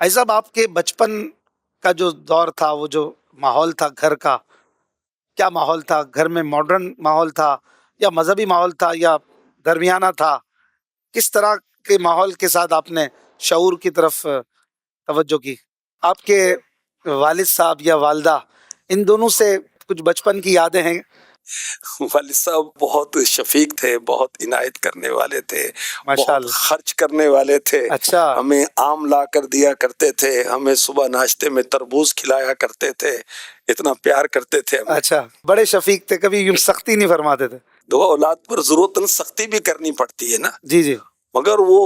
حاجی صاحب آپ کے بچپن کا جو دور تھا، وہ جو ماحول تھا گھر کا، کیا ماحول تھا؟ گھر میں ماڈرن ماحول تھا یا مذہبی ماحول تھا یا درمیانہ تھا؟ کس طرح کے ماحول کے ساتھ آپ نے شعور کی طرف توجہ کی؟ آپ کے والد صاحب یا والدہ، ان دونوں سے کچھ بچپن کی یادیں ہیں؟ والد صاحب بہت شفیق تھے، بہت عنایت کرنے والے تھے، ماشاء بہت اللہ۔ خرچ کرنے والے تھے۔ اچھا، ہمیں آم لا کر دیا کرتے تھے، ہمیں صبح ناشتے میں تربوز کھلایا کرتے تھے، اتنا پیار کرتے تھے ہمیں۔ اچھا، بڑے شفیق تھے، کبھی یوں سختی نہیں فرماتے تھے؟ دو اولاد پر ضرورتاً سختی بھی کرنی پڑتی ہے نا، جی جی، مگر وہ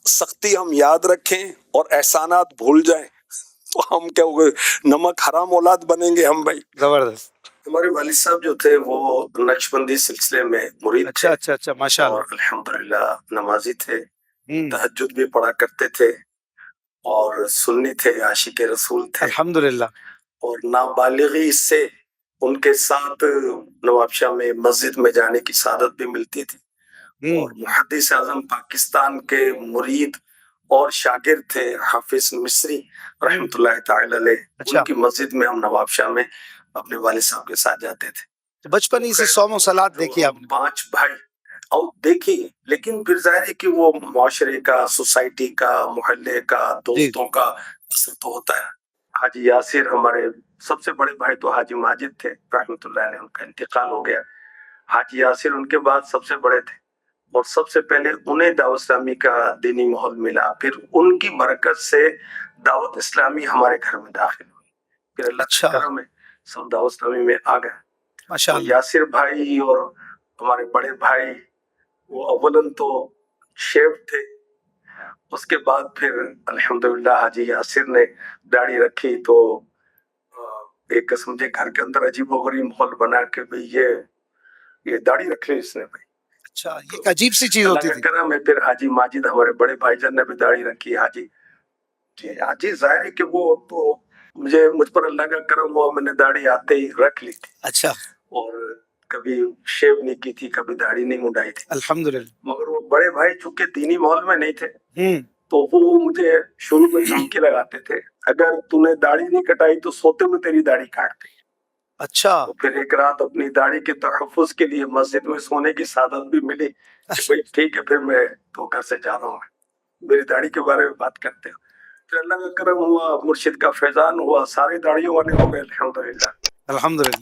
سختی ہم یاد رکھیں اور احسانات بھول جائیں تو ہم کیا ہوگے، نمک حرام اولاد بنیں گے ہم بھائی۔ زبردست۔ ہمارے والد صاحب جو تھے وہ نقشبندی سلسلے میں مرید اچھا تھے، اچھا اچھا، ماشاء اور اللہ۔ الحمدللہ نمازی تھے، ہوں، تہجد بھی پڑھا کرتے تھے، اور سنی تھے، عاشق رسول تھے، الحمدللہ۔ اور نابالغی سے ان کے ساتھ نوابشاہ میں مسجد میں جانے کی سعادت بھی ملتی تھی، ہوں، اور محدث اعظم پاکستان کے مرید اور شاگرد تھے حافظ مصری رحمۃ اللہ تعالی علیہ، اچھا، ان کی مسجد میں ہم نوابشاہ میں اپنے والد صاحب کے ساتھ جاتے تھے۔ تو بچپن ہی سے صوم و صلات دیکھی آپ نے؟ 5 بھائی اور دیکھی، لیکن پھر ظاہر ہے کہ وہ معاشرے کا، سوسائٹی کا، محلے کا، جی، دوستوں کا اثر تو ہوتا ہے۔ حاجی یاسر ہمارے سب سے بڑے بھائی تو حاجی ماجد تھے رحمۃ اللہ علیہ، ان کا انتقال ہو گیا۔ حاجی یاسر ان کے بعد سب سے بڑے تھے، اور سب سے پہلے انہیں دعوت اسلامی کا دینی ماحول ملا، پھر ان کی برکت سے دعوت اسلامی ہمارے گھر میں داخل ہوئی، پھر اللہ اچھا، کا کرم ہے سب دعوت اسلامی میں آ گئے۔ ماشاء تو اللہ۔ یاسر بھائی اور ہمارے بڑے بھائی وہ اولن تو شیف تھے، اس کے بعد پھر الحمدللہ حاجی یاسر نے داڑھی رکھی تو ایک قسم سے گھر کے اندر عجیب و غریب ماحول بنا کہ بھئی یہ داڑھی رکھ لی اس نے بھائی۔ اچھا، یہ ایک عجیب سی چیز اللہ ہوتی کا تھی۔ کرم ہے، پھر حاجی ماجد ہمارے بڑے بھائی جان نے بھی داڑھی رکھی۔ حاجی ظاہر ہے کہ وہ تو مجھ پر اللہ کا کرم ہوا، میں نے داڑھی آتے ہی رکھ لی تھی، اچھا، اور کبھی شیو نہیں کی تھی، کبھی داڑھی نہیں منڈائی تھی۔ الحمدللہ۔ مگر وہ بڑے بھائی چونکہ دینی ماحول میں نہیں تھے ہوں، تو وہ مجھے شروع میں دھمکی لگاتے تھے، اگر تو نے داڑھی نہیں کٹائی تو سوتے میں تیری داڑھی کاٹ دیں۔ اچھا، تو پھر ایک رات اپنی داڑھی کے تحفظ کے لیے مسجد میں سونے کی سعادت بھی ملی کہ بھئی ٹھیک ہے، پھر میں تو گھر سے جا رہا ہوں، میری داڑھی کے بارے میں بات کرتے ہیں۔ پھر اللہ کا کرم ہوا، مرشد کا فیضان ہوا، سارے داڑھیوں والے ہو گئے الحمدللہ۔ الحمدللہ۔